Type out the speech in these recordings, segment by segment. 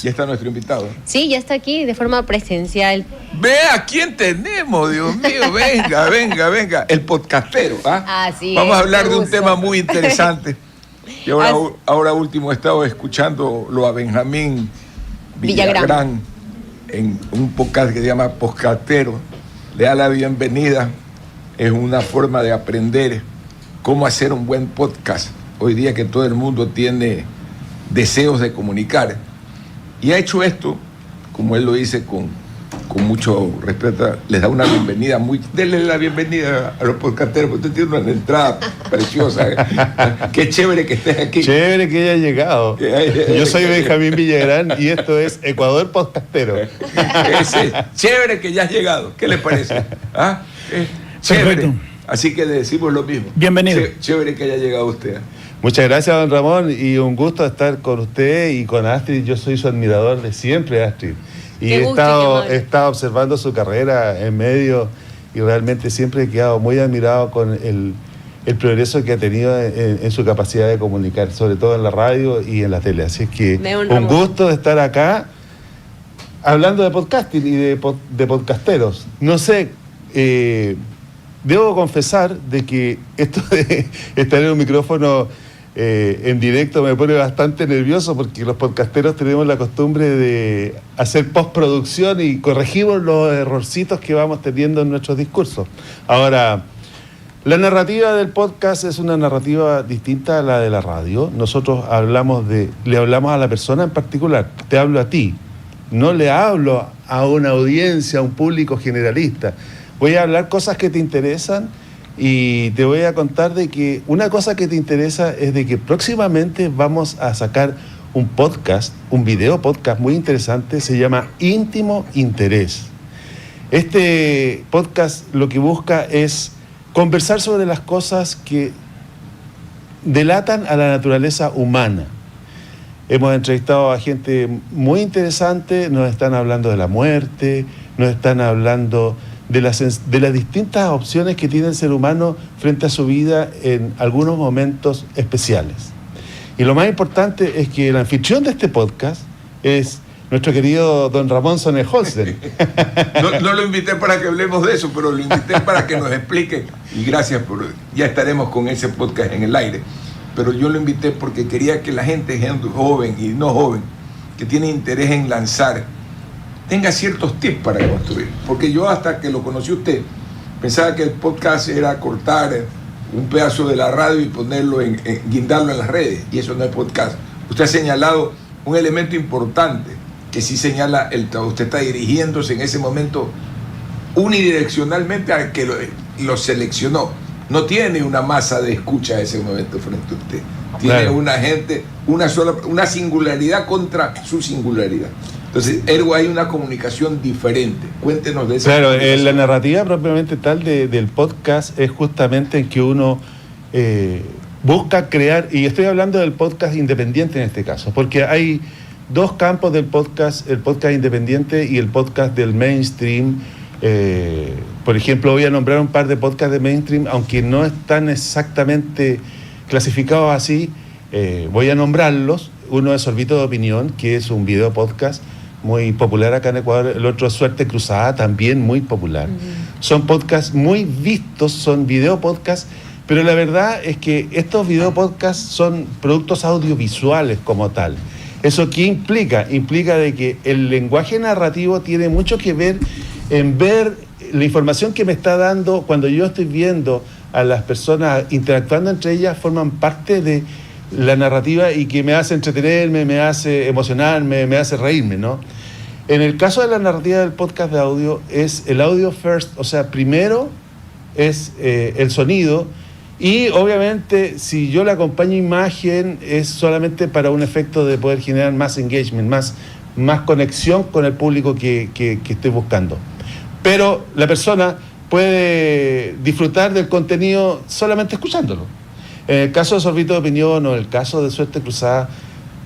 Ya está nuestro invitado. Sí, ya está aquí de forma presencial. Vea quién tenemos, Dios mío, venga. El podcastero, ¿ah? Así Vamos a es, hablar qué de un gusto. tema muy interesante. Y ahora último he estado escuchando a Benjamín Villagrán en un podcast que se llama Podcastero. Le da la bienvenida. Es una forma de aprender cómo hacer un buen podcast. Hoy día que todo el mundo tiene deseos de comunicar. Y ha hecho esto, como él lo dice con mucho respeto, les da una bienvenida denle la bienvenida a los podcasteros, porque usted tiene una entrada preciosa. Qué chévere que estés aquí. Chévere que haya llegado. Yo soy Benjamín Villagrán y esto es Ecuador Podcastero. Chévere que ya has llegado. ¿Qué le parece? Chévere. Perfecto. Así que le decimos lo mismo. Bienvenido. Chévere que haya llegado usted. Muchas gracias, don Ramón, y un gusto estar con usted y con Astrid. Yo soy su admirador de siempre, Astrid. Y he estado observando su carrera en medio y realmente siempre he quedado muy admirado con el progreso que ha tenido en su capacidad de comunicar, sobre todo en la radio y en la tele. Así es que un gusto de estar acá hablando de podcasting y de podcasteros. No sé, debo confesar de que esto de estar en un micrófono en directo me pone bastante nervioso, porque los podcasteros tenemos la costumbre de hacer postproducción y corregimos los errorcitos que vamos teniendo en nuestros discursos. Ahora, la narrativa del podcast es una narrativa distinta a la de la radio. Nosotros le hablamos a la persona en particular, te hablo a ti, no le hablo a una audiencia, a un público generalista. Voy a hablar cosas que te interesan y te voy a contar de que una cosa que te interesa es de que próximamente vamos a sacar un podcast, un video podcast muy interesante, se llama Íntimo Interés. Este podcast lo que busca es conversar sobre las cosas que delatan a la naturaleza humana. Hemos entrevistado a gente muy interesante, nos están hablando de la muerte, nos están hablando de las distintas opciones que tiene el ser humano frente a su vida en algunos momentos especiales. Y lo más importante es que el anfitrión de este podcast es nuestro querido don Ramón Sonnenholzer. No lo invité para que hablemos de eso, pero lo invité para que nos explique. Y gracias ya estaremos con ese podcast en el aire. Pero yo lo invité porque quería que la gente joven y no joven, que tiene interés en lanzar, tenga ciertos tips para construir. Porque yo, hasta que lo conocí usted, pensaba que el podcast era cortar un pedazo de la radio y ponerlo guindarlo en las redes, y eso no es podcast. Usted ha señalado un elemento importante, que sí señala, usted está dirigiéndose en ese momento unidireccionalmente al que lo seleccionó. No tiene una masa de escucha en ese momento frente a usted. Tiene claro, una singularidad contra su singularidad. Entonces, ergo, hay una comunicación diferente. Cuéntenos de eso. Claro, la narrativa propiamente tal del podcast es justamente en que uno busca crear, y estoy hablando del podcast independiente en este caso, porque hay dos campos del podcast, el podcast independiente y el podcast del mainstream. Por ejemplo, voy a nombrar un par de podcasts de mainstream, aunque no están exactamente clasificados así, voy a nombrarlos. Uno es Sorbito de Opinión, que es un video podcast muy popular acá en Ecuador. El otro es Suerte Cruzada, también muy popular. Son podcasts muy vistos, son video podcasts, pero la verdad es que estos video podcasts son productos audiovisuales como tal. ¿Eso qué implica? Implica de que el lenguaje narrativo tiene mucho que ver en ver la información que me está dando. Cuando yo estoy viendo a las personas interactuando entre ellas, forman parte de la narrativa y que me hace entretenerme, me hace emocionarme, me hace reírme, ¿no? En el caso de la narrativa del podcast de audio, es el audio first, o sea, primero es el sonido, y obviamente si yo le acompaño imagen es solamente para un efecto de poder generar más engagement, más conexión con el público que estoy buscando. Pero la persona puede disfrutar del contenido solamente escuchándolo. En el caso de Sorbito de Opinión o en el caso de Suerte Cruzada,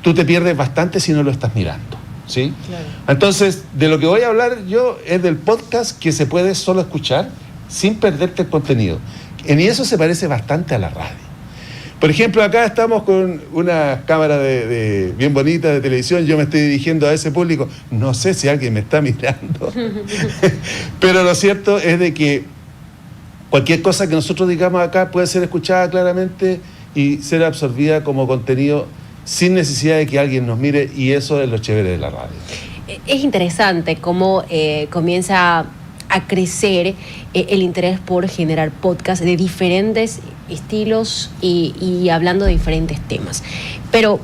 tú te pierdes bastante si no lo estás mirando, ¿sí? Claro. Entonces, de lo que voy a hablar yo es del podcast que se puede solo escuchar sin perderte el contenido. En eso se parece bastante a la radio. Por ejemplo, acá estamos con una cámara bien bonita de televisión, yo me estoy dirigiendo a ese público, no sé si alguien me está mirando, pero lo cierto es de que cualquier cosa que nosotros digamos acá puede ser escuchada claramente y ser absorbida como contenido sin necesidad de que alguien nos mire, y eso es lo chévere de la radio. Es interesante cómo comienza a crecer el interés por generar podcasts de diferentes estilos y hablando de diferentes temas. Pero,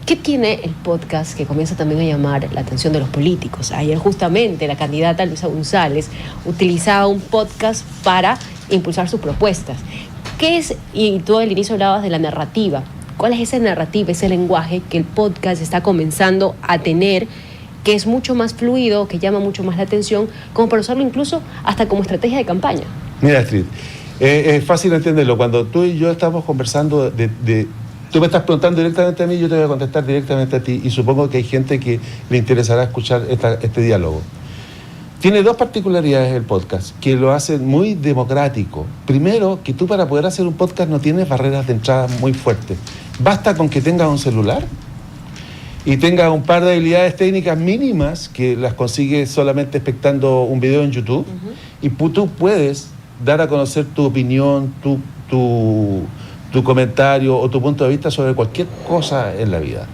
¿qué tiene el podcast que comienza también a llamar la atención de los políticos? Ayer justamente la candidata Luisa González utilizaba un podcast para impulsar sus propuestas. ¿Qué es? Y tú al inicio hablabas de la narrativa. ¿Cuál es esa narrativa, ese lenguaje que el podcast está comenzando a tener, que es mucho más fluido, que llama mucho más la atención, como para usarlo incluso hasta como estrategia de campaña? Mira, Astrid, es fácil entenderlo. Cuando tú y yo estamos conversando tú me estás preguntando directamente a mí, yo te voy a contestar directamente a ti, y supongo que hay gente que le interesará escuchar este diálogo. Tiene dos particularidades el podcast que lo hacen muy democrático. Primero, que tú para poder hacer un podcast no tienes barreras de entrada muy fuertes. Basta con que tengas un celular y tengas un par de habilidades técnicas mínimas que las consigues solamente espectando un video en YouTube, y tú puedes dar a conocer tu opinión, tu comentario o tu punto de vista sobre cualquier cosa en la vida.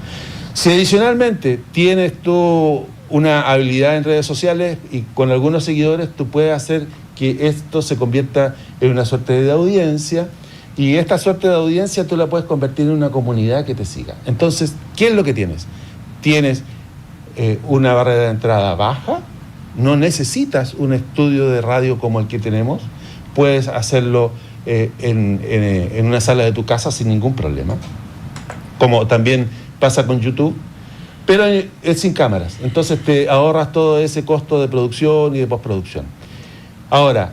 Si adicionalmente tienes tú una habilidad en redes sociales y con algunos seguidores, tú puedes hacer que esto se convierta en una suerte de audiencia, y esta suerte de audiencia tú la puedes convertir en una comunidad que te siga. Entonces, ¿qué es lo que tienes? Tienes una barrera de entrada baja, no necesitas un estudio de radio como el que tenemos, puedes hacerlo en una sala de tu casa sin ningún problema, como también pasa con YouTube, pero es sin cámaras, entonces te ahorras todo ese costo de producción y de postproducción. Ahora,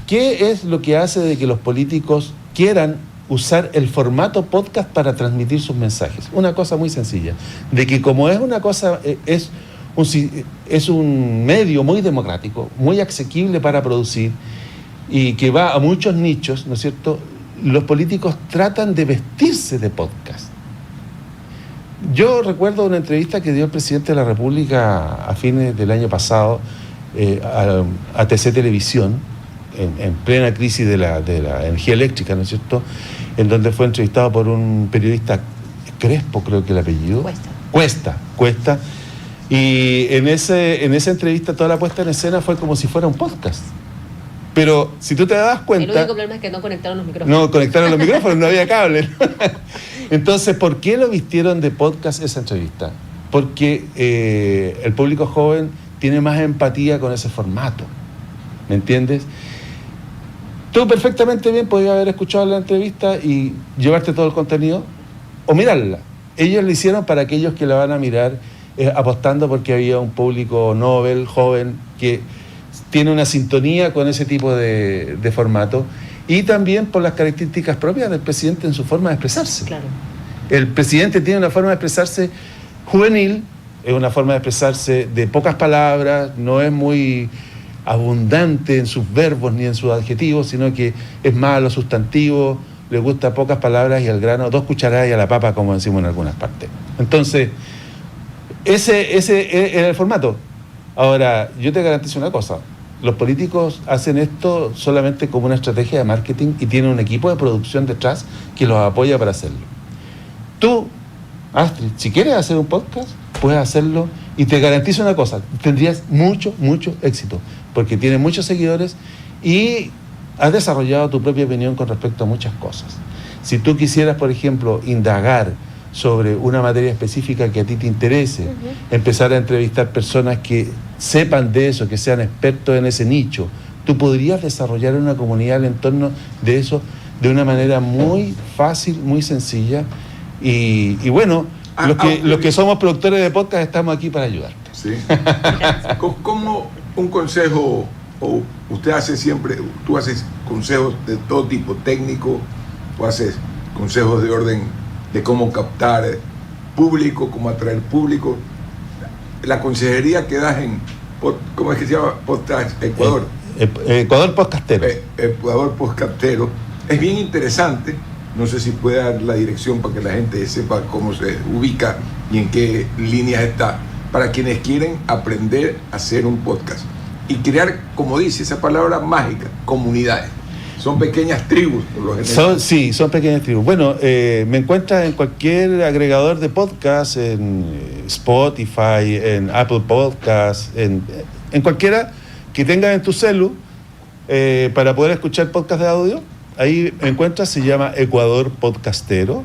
¿qué es lo que hace de que los políticos quieran usar el formato podcast para transmitir sus mensajes? Una cosa muy sencilla, de que como es una cosa, es un medio muy democrático, muy asequible para producir y que va a muchos nichos, ¿no es cierto? Los políticos tratan de vestirse de podcast. Yo recuerdo una entrevista que dio el presidente de la República a fines del año pasado a TC Televisión, en plena crisis de la energía eléctrica, ¿no es cierto?, en donde fue entrevistado por un periodista, Crespo creo que el apellido. Cuesta. Y en esa entrevista toda la puesta en escena fue como si fuera un podcast. Pero si tú te das cuenta... El único problema es que no conectaron los micrófonos. No conectaron los micrófonos, no había cable. Entonces, ¿por qué lo vistieron de podcast esa entrevista? Porque el público joven tiene más empatía con ese formato. ¿Me entiendes? Tú perfectamente bien podías haber escuchado la entrevista y llevarte todo el contenido o mirarla. Ellos lo hicieron para aquellos que la van a mirar apostando porque había un público novel, joven, que tiene una sintonía con ese tipo de formato, y también por las características propias del presidente en su forma de expresarse. Claro. El presidente tiene una forma de expresarse juvenil, es una forma de expresarse de pocas palabras, no es muy abundante en sus verbos ni en sus adjetivos, sino que es más a los sustantivos, le gusta pocas palabras y al grano, 2 cucharadas y a la papa, como decimos en algunas partes. Entonces, ese es el formato. Ahora, yo te garantizo una cosa, los políticos hacen esto solamente como una estrategia de marketing y tienen un equipo de producción detrás que los apoya para hacerlo. Tú, Astrid, si quieres hacer un podcast, puedes hacerlo, y te garantizo una cosa, tendrías mucho éxito, porque tienes muchos seguidores y has desarrollado tu propia opinión con respecto a muchas cosas. Si tú quisieras, por ejemplo, indagar sobre una materia específica que a ti te interese, empezar a entrevistar personas que sepan de eso, que sean expertos en ese nicho, tú podrías desarrollar una comunidad en torno de eso de una manera muy fácil, muy sencilla, y bueno, los que somos productores de podcast estamos aquí para ayudarte. Sí. ¿Cómo un consejo, o usted hace siempre, tú haces consejos de todo tipo, técnico, o haces consejos de orden de cómo captar público, cómo atraer público? La consejería que das en, ¿cómo es que se llama? Podcast Ecuador. Ecuador Podcastero. Ecuador Podcastero. Es bien interesante No sé si puede dar la dirección para que la gente sepa cómo se ubica y en qué líneas está, para quienes quieren aprender a hacer un podcast y crear, como dice esa palabra mágica, comunidades. Son pequeñas tribus, por lo general. Son pequeñas tribus. Bueno, me encuentras en cualquier agregador de podcast, en Spotify, en Apple Podcasts, en cualquiera que tengas en tu celu, para poder escuchar podcast de audio. Ahí me encuentras, se llama Ecuador Podcastero,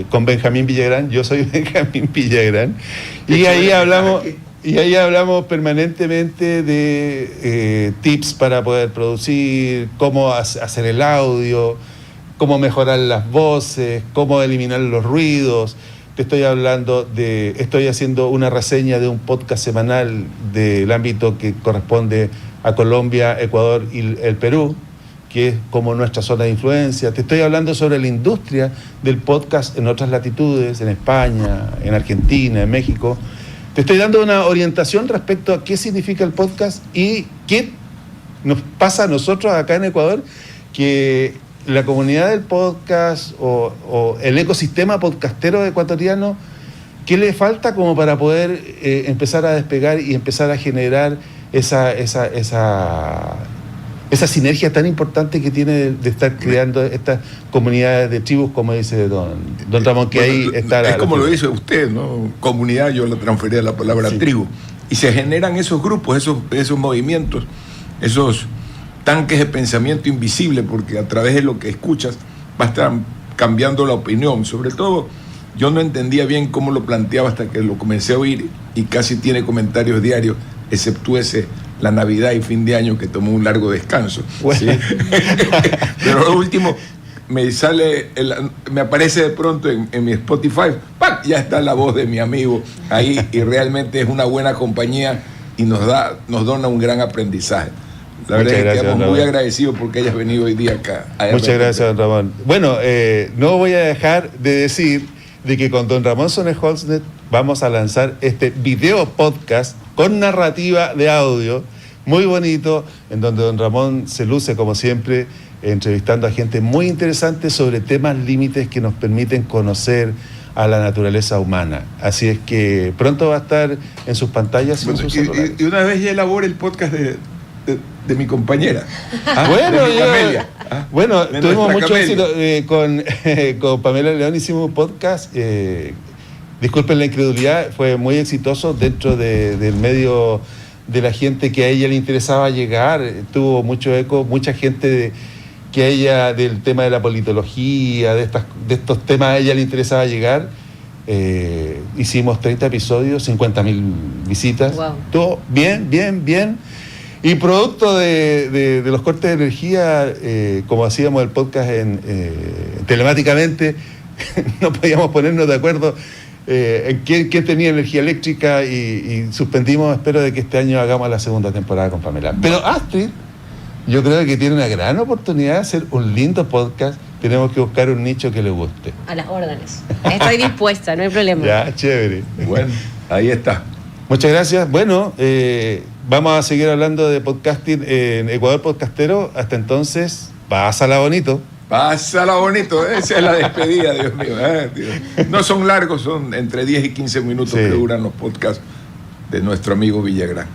con Benjamín Villagrán. Yo soy Benjamín Villagrán. Y ahí hablamos permanentemente de tips para poder producir, cómo hacer el audio, cómo mejorar las voces, cómo eliminar los ruidos. Estoy haciendo una reseña de un podcast semanal del ámbito que corresponde a Colombia, Ecuador y el Perú, que es como nuestra zona de influencia. Te estoy hablando sobre la industria del podcast en otras latitudes, en España, en Argentina, en México. Te estoy dando una orientación respecto a qué significa el podcast y qué nos pasa a nosotros acá en Ecuador, que la comunidad del podcast o el ecosistema podcastero ecuatoriano, ¿qué le falta como para poder empezar a despegar y empezar a generar esa sinergia tan importante que tiene de estar creando estas comunidades de tribus, como dice don Ramón, que ahí está... Es como lo dice usted, ¿no? Comunidad, yo la transferí a la palabra tribu. Y se generan esos grupos, esos movimientos, esos tanques de pensamiento invisible, porque a través de lo que escuchas va a estar cambiando la opinión. Sobre todo, yo no entendía bien cómo lo planteaba hasta que lo comencé a oír, y casi tiene comentarios diarios, exceptuese la Navidad y fin de año, que tomó un largo descanso. Bueno. ¿Sí? Pero lo último, me aparece de pronto en mi Spotify, ¡pac! Ya está la voz de mi amigo ahí, y realmente es una buena compañía y nos dona un gran aprendizaje. La verdad es que estamos muy agradecidos porque hayas venido hoy día acá. Muchas gracias, don Ramón. Bueno, no voy a dejar de decir de que con don Ramón Sonneholzner vamos a lanzar este video podcast con narrativa de audio muy bonito, en donde don Ramón se luce como siempre, entrevistando a gente muy interesante sobre temas límites que nos permiten conocer a la naturaleza humana. Así es que pronto va a estar en sus pantallas. Bueno, y una vez ya elabore el podcast de mi compañera. Bueno, tuvimos mucho éxito con Pamela León, hicimos un podcast, disculpen la incredulidad, fue muy exitoso dentro del medio de la gente que a ella le interesaba llegar, tuvo mucho eco, mucha gente que a ella, del tema de la politología, de estos temas a ella le interesaba llegar. Hicimos 30 episodios, 50.000 visitas. Wow. Todo bien. Y producto de los cortes de energía, como hacíamos el podcast telemáticamente, no podíamos ponernos de acuerdo en quién tenía energía eléctrica y suspendimos. Espero de que este año hagamos la segunda temporada con Pamela. Pero Astrid, yo creo que tiene una gran oportunidad de hacer un lindo podcast. Tenemos que buscar un nicho que le guste. A las órdenes. Estoy dispuesta, no hay problema. Ya, chévere. Bueno, ahí está. Muchas gracias. Bueno, vamos a seguir hablando de podcasting en Ecuador Podcastero. Hasta entonces, pásala bonito. Pásala bonito, esa es la despedida, Dios mío. No son largos, son entre 10 y 15 minutos que duran los podcasts de nuestro amigo Villagrán.